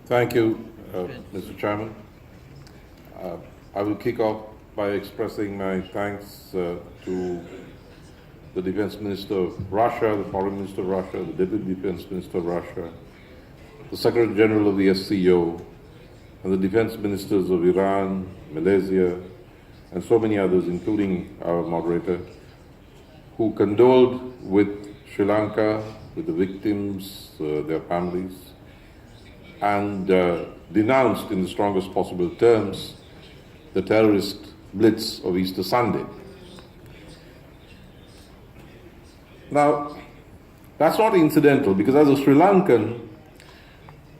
Thank you, Mr. Chairman. I will kick off by expressing my thanks to the Defense Minister of Russia, the Foreign Minister of Russia, the Deputy Defense Minister of Russia, the Secretary General of the SCO, and the Defense Ministers of Iran, Malaysia, and so many others, including our moderator, who condoled with Sri Lanka, with the victims, their families, and denounced in the strongest possible terms the terrorist blitz of Easter Sunday. Now, that's not incidental, because as a Sri Lankan,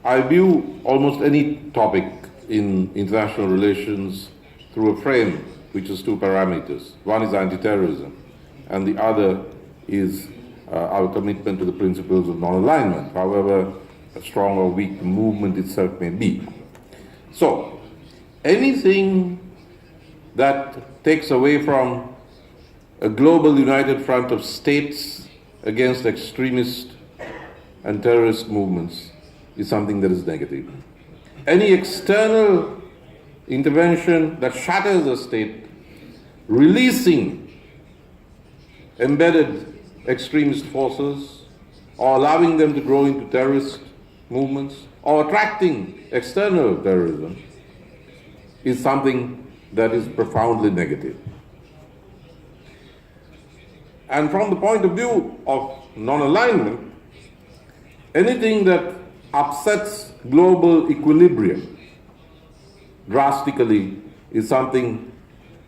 I view almost any topic in international relations through a frame which has two parameters. One is anti-terrorism, and the other is our commitment to the principles of non-alignment, however strong or weak the movement itself may be. So, anything that takes away from a global united front of states against extremist and terrorist movements is something that is negative. Any external intervention that shatters a state, releasing embedded extremist forces or allowing them to grow into terrorist movements or attracting external terrorism, is something that is profoundly negative. And from the point of view of non-alignment, anything that upsets global equilibrium drastically is something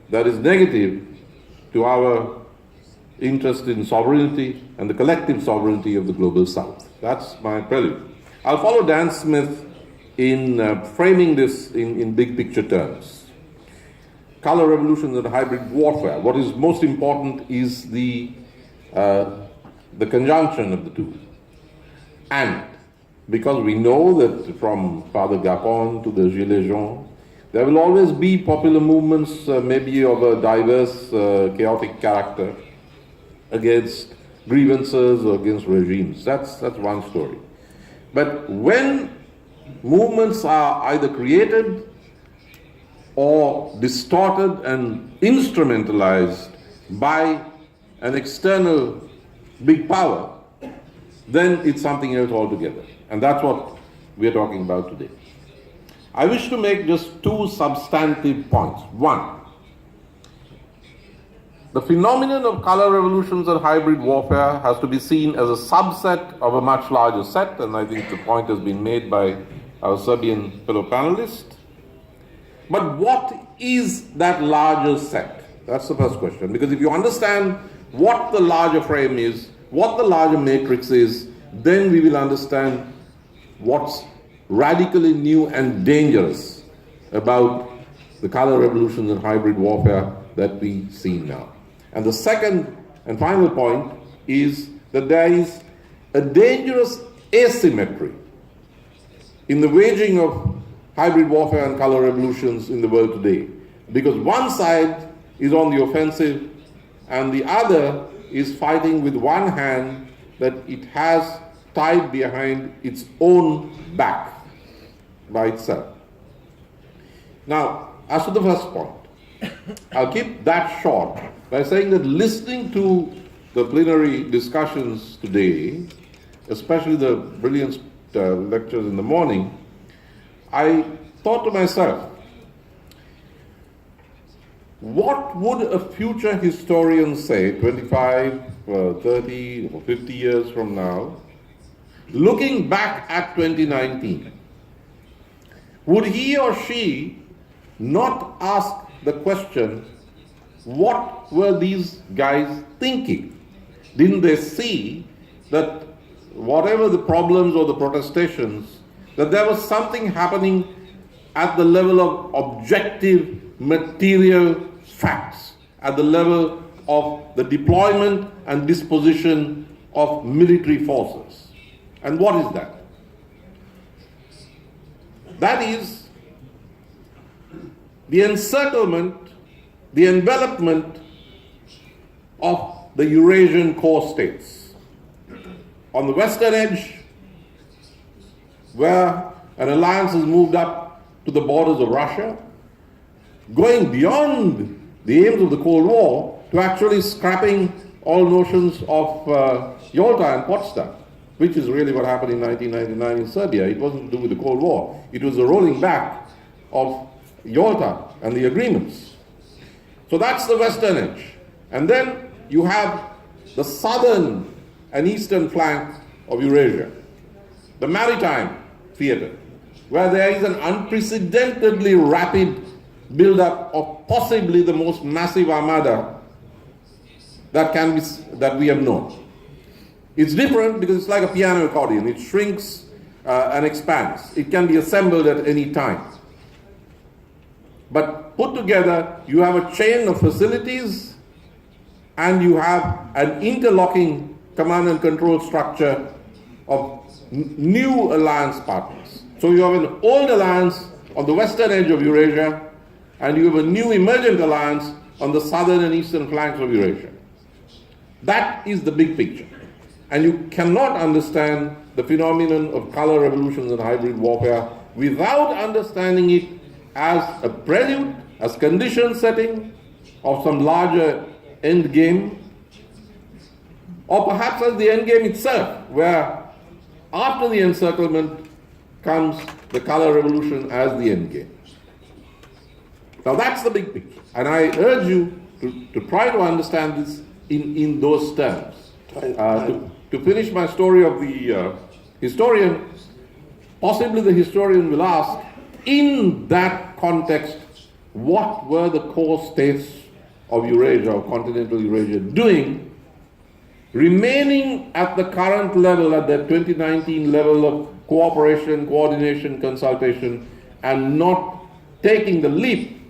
that is negative to our interest in sovereignty and the collective sovereignty of the global South. That's my prelude. I'll follow Dan Smith in framing this in big picture terms. Color revolutions and hybrid warfare. What is most important is the conjunction of the two. And because we know that from Father Gapon to the Gilets jaunes, there will always be popular movements, maybe of a diverse, chaotic character, against grievances or against regimes. That's one story. But when movements are either created or distorted and instrumentalized by an external big power, then it's something else altogether. And that's what we're talking about today. I wish to make just two substantive points. One, the phenomenon of color revolutions and hybrid warfare has to be seen as a subset of a much larger set, and I think the point has been made by our Serbian fellow panelist. But what is that larger set? That's the first question. Because if you understand what the larger frame is, what the larger matrix is, then we will understand what's radically new and dangerous about the color revolutions and hybrid warfare that we see now. And the second and final point is that there is a dangerous asymmetry in the waging of hybrid warfare and color revolutions in the world today. Because one side is on the offensive and the other is fighting with one hand that it has tied behind its own back by itself. Now, as to the first point, I'll keep that short by saying that listening to the plenary discussions today, especially the brilliant lectures in the morning, I thought to myself, what would a future historian say 25, 30, or 50 years from now, looking back at 2019? Would he or she not ask the question, what were these guys thinking? Didn't they see that whatever the problems or the protestations, that there was something happening at the level of objective material facts, at the level of the deployment and disposition of military forces? And what is that? That is the encirclement, the envelopment of the Eurasian core states. On the western edge, where an alliance has moved up to the borders of Russia, going beyond the aims of the Cold War to actually scrapping all notions of Yalta and Potsdam, which is really what happened in 1999 in Serbia. It wasn't to do with the Cold War. It was the rolling back of Yalta and the agreements. So that's the western edge. And then you have the southern and eastern flank of Eurasia, the maritime theater, where there is an unprecedentedly rapid build-up of possibly the most massive armada that we have known. It's different because it's like a piano accordion. It shrinks and expands. It can be assembled at any time. But put together, you have a chain of facilities and you have an interlocking command and control structure of new alliance partners. So you have an old alliance on the western edge of Eurasia, and you have a new emergent alliance on the southern and eastern flanks of Eurasia. That is the big picture. And you cannot understand the phenomenon of color revolutions and hybrid warfare without understanding it as a prelude, as condition setting of some larger end game, or perhaps as the end game itself, where after the encirclement comes the color revolution as the end game. Now that's the big picture, and I urge you to try to understand this in those terms. To finish my story of the historian, possibly the historian will ask, in that context, what were the core states of Eurasia, or continental Eurasia, doing, remaining at the current level, at the 2019 level of cooperation, coordination, consultation, and not taking the leap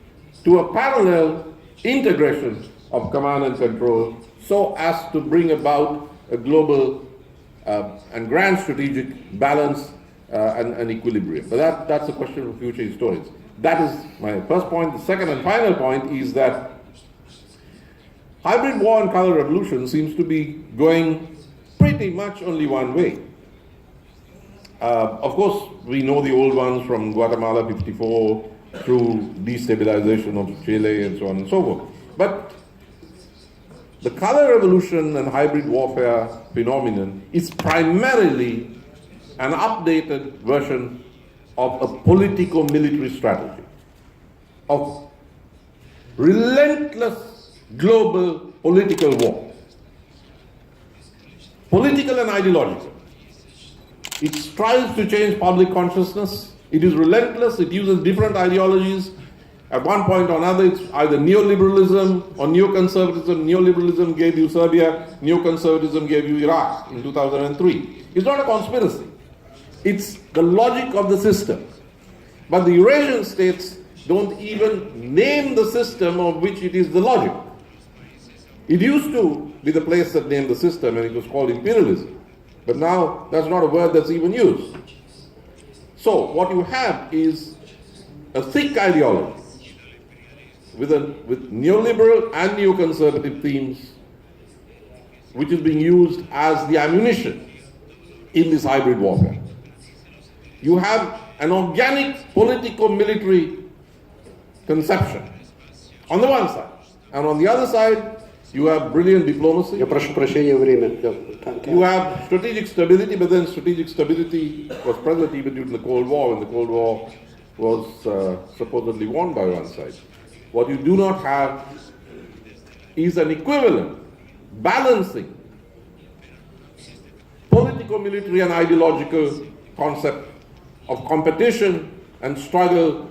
to a parallel integration of command and control so as to bring about a global and grand strategic balance and equilibrium. But that's a question for future historians. That is my first point. The second and final point is that hybrid war and color revolution seems to be going pretty much only one way. Of course, we know the old ones from Guatemala 54 through destabilization of Chile and so on and so forth. But the color revolution and hybrid warfare phenomenon is primarily an updated version of a politico-military strategy, of relentless global political war, political and ideological. It strives to change public consciousness. It is relentless. It uses different ideologies. At one point or another, it's either neoliberalism or neoconservatism. Neoliberalism gave you Serbia. Neoconservatism gave you Iraq in 2003. It's not a conspiracy. It's the logic of the system. But the Eurasian states don't even name the system of which it is the logic. It used to be the place that named the system, and it was called imperialism. But now that's not a word that's even used. So what you have is a thick ideology with neoliberal and neoconservative themes, which is being used as the ammunition in this hybrid warfare. You have an organic politico-military conception on the one side, and on the other side you have brilliant diplomacy. Я прошу прощения, время. You have strategic stability, but then strategic stability was present even during the Cold War, when the Cold War was supposedly won by one side. What you do not have is an equivalent, balancing politico-military and ideological concept of competition and struggle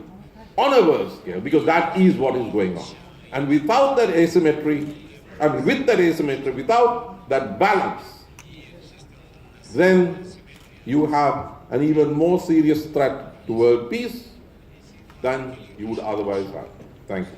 on a world scale, because that is what is going on. And without that asymmetry, without that balance, then you have an even more serious threat to world peace than you would otherwise have. Thank you.